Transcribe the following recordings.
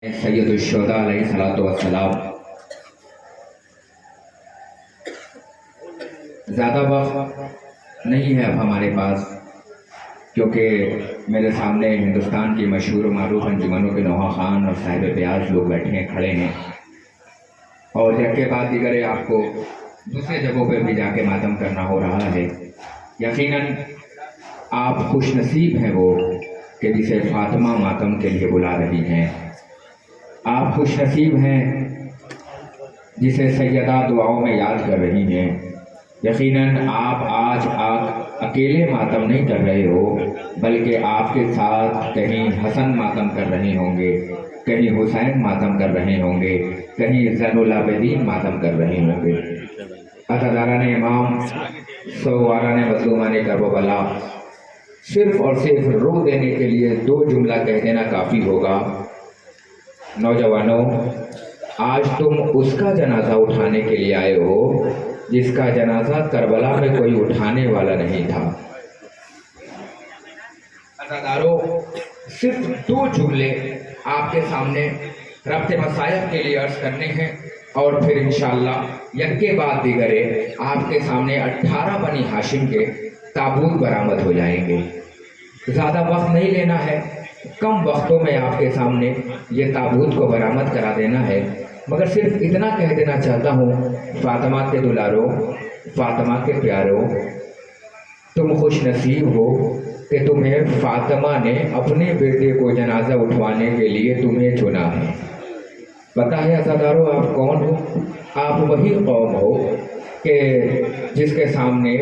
سید الشہداء علیہ الصلوۃ والسلام۔ زیادہ وقت نہیں ہے اب ہمارے پاس، کیونکہ میرے سامنے ہندوستان کی مشہور و معروف انجمنوں کے نوحہ خان اور صاحب بیاض لوگ بیٹھے ہیں، کھڑے ہیں، اور یک کے بعد دیگر آپ کو دوسرے جگہوں پہ بھی جا کے ماتم کرنا ہو رہا ہے۔ یقیناً آپ خوش نصیب ہیں وہ کہ جسے فاطمہ ماتم کے لیے بلا رہی ہیں، آپ خوش نصیب ہیں جسے سیدہ دعاؤں میں یاد کر رہی ہیں۔ یقیناً آپ آج اکیلے ماتم نہیں کر رہے ہو، بلکہ آپ کے ساتھ کہیں حسن ماتم کر رہے ہوں گے، کہیں حسین ماتم کر رہے ہوں گے، کہیں زین العابدین ماتم کر رہے ہوں گے۔ عزاداران امام، سواران مظلومان کربلا، صرف اور صرف رو دینے کے لیے دو جملہ کہہ دینا کافی ہوگا۔ نوجوانوں، آج تم اس کا جنازہ اٹھانے کے لیے آئے ہو جس کا جنازہ کربلا میں کوئی اٹھانے والا نہیں تھا۔ عزاداروں، صرف دو جملے آپ کے سامنے ربط مسائل کے لیے عرض کرنے ہیں، اور پھر انشاءاللہ یک کے بعد دیگرے آپ کے سامنے 18 بنی ہاشم کے تابوت برآمد ہو جائیں گے۔ زیادہ وقت نہیں لینا ہے، کم وقتوں میں آپ کے سامنے یہ تابوت کو برآمد کرا دینا ہے، مگر صرف اتنا کہہ دینا چاہتا ہوں، فاطمہ کے دلاروں، فاطمہ کے پیاروں، تم خوش نصیب ہو کہ تمہیں فاطمہ نے اپنے بیٹے کو جنازہ اٹھوانے کے لیے تمہیں چنا ہے۔ پتہ ہے عزاداروں آپ کون ہو؟ آپ وہی قوم ہو کہ جس کے سامنے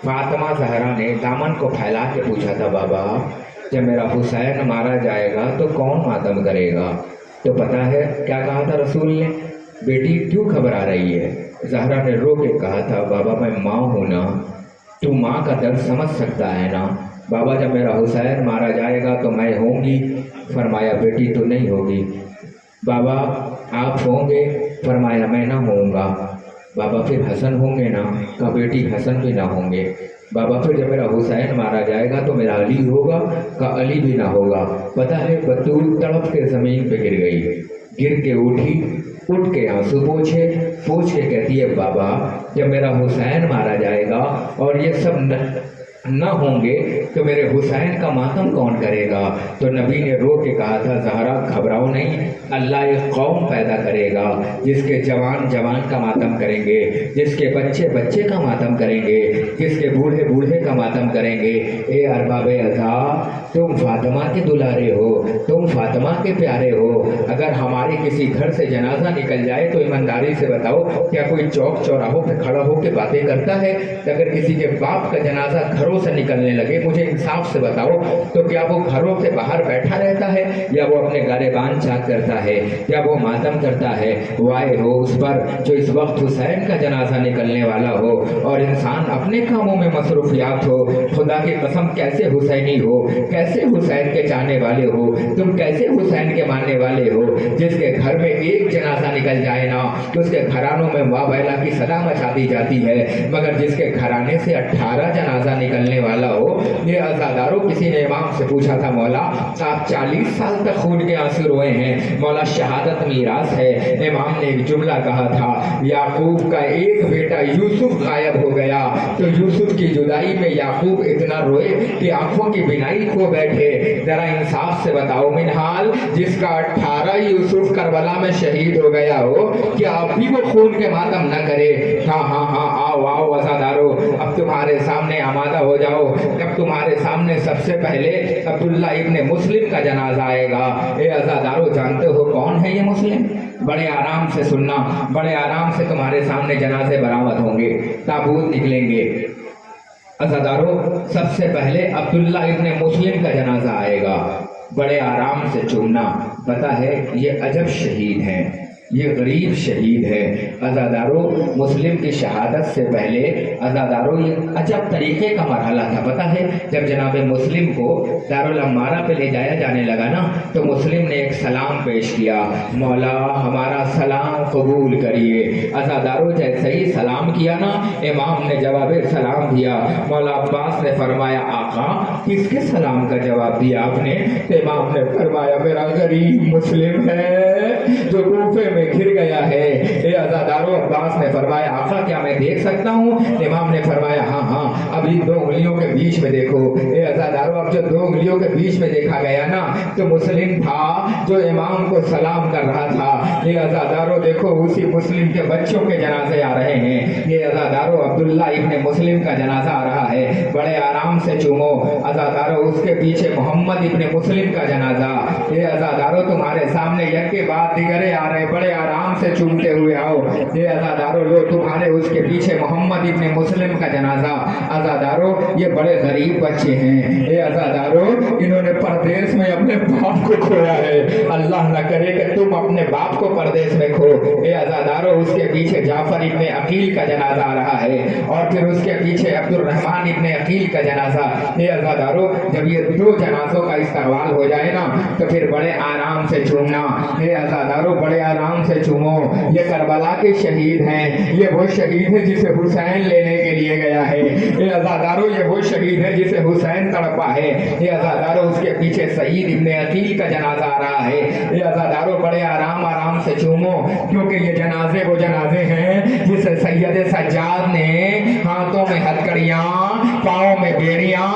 فاطمہ زہرا نے دامن کو پھیلا کے پوچھا تھا، بابا جب میرا حسین مارا جائے گا تو کون ماتم کرے گا؟ تو پتہ ہے کیا کہا تھا رسول نے؟ بیٹی کیوں گھبرا رہی ہے؟ زہرا نے رو کے کہا تھا، بابا میں ماں ہوں نا، تو ماں کا درد سمجھ سکتا ہے نا؟ بابا جب میرا حسین مارا جائے گا تو میں ہوں گی؟ فرمایا بیٹی تو نہیں ہوگی۔ بابا آپ ہوں گے؟ فرمایا میں نہ ہوں گا۔ بابا پھر حسن ہوں گے نا؟ کہا بیٹی حسن بھی نہ ہوں گے۔ بابا پھر جب میرا حسین مارا جائے گا تو میرا علی ہوگا؟ کہا علی بھی نہ ہوگا۔ پتہ ہے بطول تڑپ کے زمین پہ گر گئی، گر کے اٹھی، اٹھ کے آنسو پوچھ کے کہتی ہے، بابا جب میرا حسین مارا جائے گا اور یہ سب نہ ہوں گے تو میرے حسین کا ماتم کون کرے گا؟ تو نبی نے رو کے کہا تھا، زہرا گھبراؤ نہیں، اللہ ایک قوم پیدا کرے گا جس کے جوان جوان کا ماتم کریں گے، جس کے بچے بچے کا ماتم کریں گے، جس کے بوڑھے بوڑھے کا ماتم کریں گے۔ اے ارباب عطا، تم فاطمہ کے دلارے ہو، تم فاطمہ کے پیارے ہو۔ اگر ہمارے کسی گھر سے جنازہ نکل جائے تو ایمانداری سے بتاؤ، کیا کوئی چوک چوراہوں پہ کھڑا ہو کے باتیں کرتا ہے؟ اگر کسی کے باپ کا جنازہ گھروں سے نکلنے لگے، مجھے انصاف سے بتاؤ، تو کیا وہ گھروں سے باہر بیٹھا رہتا ہے یا وہ اپنے گریبان چاک کرتا ہے یا وہ ماتم کرتا ہے؟ وائے ہو اس پر جو اس وقت حسین کا جنازہ نکلنے والا ہو اور انسان اپنے کاموں میں مصروفیات ہو۔ خدا کی قسم کیسے حسینی ہو، کیسے حسین کے چاہنے والے ہو تم، کیسے حسین کے ماننے والے ہو، جس کے گھر میں ایک جنازہ نکل جائے نا تو اس کے گھرانوں میں واہ ویلا کی صدا مچا دی جاتی ہے، مگر جس کے گھرانے سے 18 جنازہ نکلنے والا ہو۔ یہ عزاداروں، کسی نے امام سے پوچھا تھا، مولا آپ 40 سال تک خون کے آنسو روئے ہیں، مولا شہادت میراث ہے۔ امام نے ایک جملہ کہا تھا، یعقوب کا ایک بیٹا یوسف غائب ہو گیا تو یوسف کی جدائی میں یعقوب اتنا روئے کہ آنکھوں کی بینائی کھو بیٹھے۔ ذرا انصاف سے بتاؤ منہال، جس کا 18 یوسف کربلا میں شہید ہو گیا ہو، کیا اب بھی وہ خون کے ماتم نہ کرے؟ ہاں ہاں ہاں، آؤ آؤ عزاداروں، اب تمہارے سامنے آمادہ ہو جاؤ، جب تمہارے سامنے سب سے پہلے عبداللہ ابن مسلم کا جنازہ آئے گا۔ اے عزاداروں، جانتے ہو کون ہے یہ مسلم؟ بڑے آرام سے سننا، بڑے آرام سے تمہارے سامنے جنازے برآمد ہوں گے، تابوت نکلیں گے۔ عزاداروں، سب سے پہلے عبداللہ ابن مسلم کا جنازہ آئے گا، بڑے آرام سے چننا۔ پتہ ہے یہ عجب شہید ہیں، یہ غریب شہید ہے۔ عزادارو مسلم کی شہادت سے پہلے عزادارو یہ عجب طریقے کا مرحلہ تھا، پتہ ہے؟ جب جناب مسلم کو دارالعمارہ پہ لے جایا جانے لگا نا تو مسلم نے ایک سلام پیش کیا، مولا ہمارا سلام قبول کریے۔ عزادارو جیسے ہی سلام کیا نا امام نے جواب سلام دیا۔ مولا عباس نے فرمایا آقا کس کے سلام کا جواب دیا آپ نے؟ امام نے فرمایا میرا غریب مسلم ہے جو کوفے میں گر گیا ہے۔ اے عزادارو عباس نے فرمایا آقا کیا میں دیکھ سکتا ہوں؟ امام نے فرمایا ہاں ہاں اب ان دو انگلیوں کے بیچ میں دیکھو۔ اے عزادارو اب جو دو انگلیوں کے بیچ میں دیکھا گیا نا تو مسلم تھا جو امام کو سلام کر رہا تھا۔ یہ عزادارو دیکھو اسی مسلم کے بچوں کے جنازے آ رہے ہیں۔ یہ عزادارو عبداللہ ابن مسلم کا جنازہ آ رہا ہے، بڑے آرام سے چومو۔ عزادارو اس کے پیچھے محمد ابن مسلم کا جنازہ۔ یہ عزادارو تمہارے سامنے یک کے بعد دیگرے آ رہے، بڑے آرام سے چومتے ہوئے آؤ۔ یہ عزادارو لو تمہارے اس کے پیچھے محمد ابن مسلم کا جنازہ۔ عزادارو یہ بڑے غریب بچے ہیں، یہ عزادارو انہوں نے پردیس میں اپنے باپ کو کھویا ہے، اللہ نہ کرے کہ تم اپنے باپ کو پردیس میں کھو۔ یہ عزادارو اس کے پیچھے جعفر ابن عقیل کا جنازہ آ رہا ہے اور پھر اس کے پیچھے عبد الرحمن ابن عقیل کا جنازہ۔ یہ عزادارو جب یہ دو جنازوں کا استقبال ہو جائے نا تو پھر بڑے آرام سے چومنا۔ یہ عزادارو بڑے آرام سے چومو۔ یہ کربلا کے شہید ہیں، یہ وہ شہید ہے جسے حسین لینے کے لیے گیا ہے۔ یہ عزادارو یہ وہ شہید ہے جسے حسین تڑپا ہے۔ یہ عزادارو اس کے پیچھے سعید ابن عقیل کا جنازہ آ رہا ہے۔ یہ عزادارو بڑے آرام سے چومو کیونکہ یہ جنازے وہ جنازے ہیں جسے سید سجاد نے ہاتھوں میں ہتھکڑیاں، پاؤں میں بیڑیاں،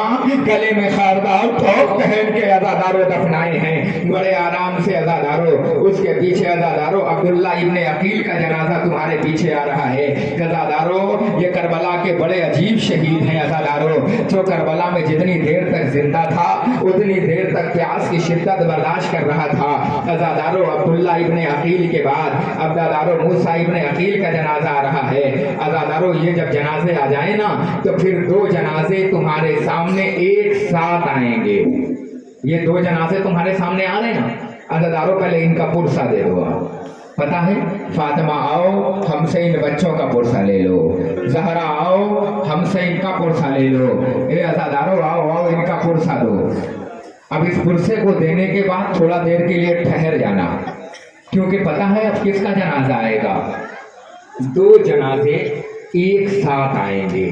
گلے میں خاردار ٹوپ پہن کے عزادارو دفنائے ہیں۔ بڑے آرام سے عزادارو اس کے پیچھے عزادارو عبداللہ ابن عقیل کا جنازہ تمہارے پیچھے آ رہا ہے۔ عزادارو یہ کربلا کے بڑے عجیب شہید ہیں عزادارو، جو کربلا میں جتنی دیر تک زندہ تھا اتنی دیر تک پیاس کی شدت برداشت کر رہا تھا۔ عزادارو عبداللہ ابن عقیل کے بعد عزادارو موسیٰ ابن عقیل کا جنازہ آ رہا ہے۔ عزادارو یہ جب جنازے آ جائیں نا تو پھر دو جنازے تمہارے سامنے ایک ساتھ آئیں گے۔ یہ دو جنازے تمہارے سامنے آ رہے ہیں نا، عزادارو پہلے ان کا پرسہ دے دو۔ پتہ ہے فاطمہ آؤ ہم سے ان بچوں کا پرسہ لے لو، زہرا آؤ ہم سے ان کا پرسہ لے لو۔ اے عزادارو آؤ ان کا پرسہ دو۔ اب اس پرسے کو دینے کے بعد تھوڑا دیر کے لیے ٹھہر جانا کیونکہ پتہ ہے اب کس کا جنازہ آئے گا؟ دو جنازے ایک ساتھ آئیں گے۔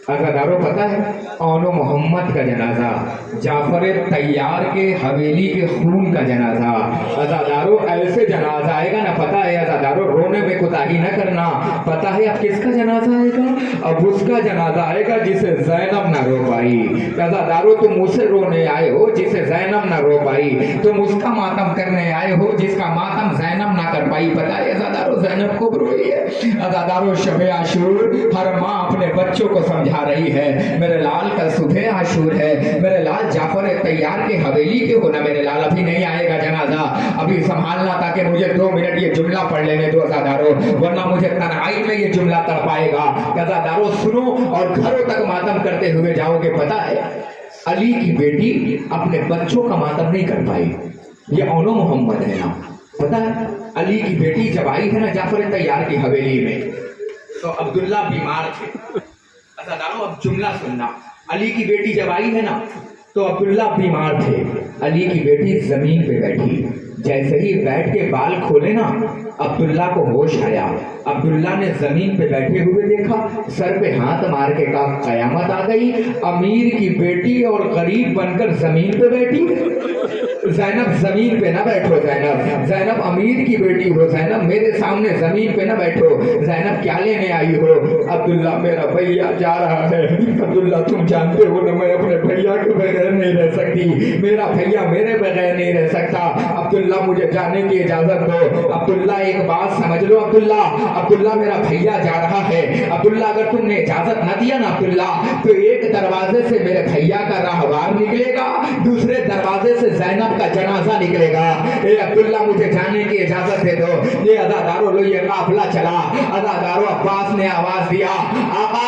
عزادارو پتہ ہے اونو محمد کا جنازہ، جعفر طیار کے حویلی کے خون کا جنازہ۔ عزادارو ایسے جنازہ آئے گا نا، پتہ ہے عزادارو رونے میں کوتاہی نہ کرنا۔ پتہ ہے اب کس کا جنازہ آئے گا؟ اب اس کا جنازہ آئے گا جسے زینب نہ رو پائی۔ عزادارو تم اسے رونے آئے ہو جسے زینب نہ رو پائی، تم اس کا ماتم کرنے آئے ہو جس کا ماتم زینب نہ کر پائی۔ پتہ ہے عزادارو زینب کو روئی ہے۔ عزادارو شب عاشور ہر ماں اپنے بچوں کو سمجھا رہی ہے، میرے لال کل صبح عاشور ہے، میرے لال جعفر طیار کے حویلی کے ہونا، میرے لال ابھی نہیں آئے گا جنازہ، ابھی سنبھالنا تاکہ مجھے 2 منٹ یہ جملہ پڑھ لینے دو عزادارو، ورنہ مجھے تنہائی میں یہ جملہ تڑپائے گا۔ عزادارو سنو اور گھروں تک ماتم کرتے ہوئے جاؤ گے۔ پتہ ہے علی کی بیٹی اپنے بچوں کا ماتم نہیں کر پائی، یہ اونو محمد ہے نا۔ پتہ ہے علی کی بیٹی جب آئی ہے نا جعفر طیار کی حویلی میں تو عبداللہ بیمار تھے۔ عزادارو اب جملہ سننا، علی کی بیٹی جب آئی ہے نا تو عبداللہ بیمار تھے، علی کی بیٹی زمین پہ بیٹھی، جیسے ہی بیٹھ کے بال کھولے نا عبداللہ کو ہوش آیا۔ عبداللہ نے زمین پہ بیٹھے ہوئے دیکھا، سر پہ ہاتھ مار کے کہا قیامت آ گئی، امیر کی بیٹی اور غریب بن کر زمین پہ بیٹھی۔ زینب زمین پہ نہ بیٹھو، زینب امیر کی بیٹی ہو، زینب میرے سامنے زمین پہ نہ بیٹھو۔ زینب کیا لینے آئی ہو؟ عبداللہ میرا بھیا جا رہا ہے۔ عبداللہ تم جانتے ہو نا میں اپنے بھیا کے بغیر نہیں رہ سکتی، میرا بھیا میرے بغیر نہیں رہ سکتا، عبداللہ مجھے جانے کی اجازت دو۔ عبداللہ ایک بات سمجھ لو، عبداللہ میرا بھیا جا رہا ہے، عبداللہ اگر تم نے اجازت نہ دیا نا عبداللہ تو ایک دروازے سے میرے بھیا کا راہوار نکلے گا، دوسرے دروازے سے زینب کا جنازہ نکلے گا۔ اے عبداللہ مجھے جانے کی اجازت دے دو۔ یہ عزادارو لو یہ قافلہ چلا، عزادارو عباس نے آواز دیا آقا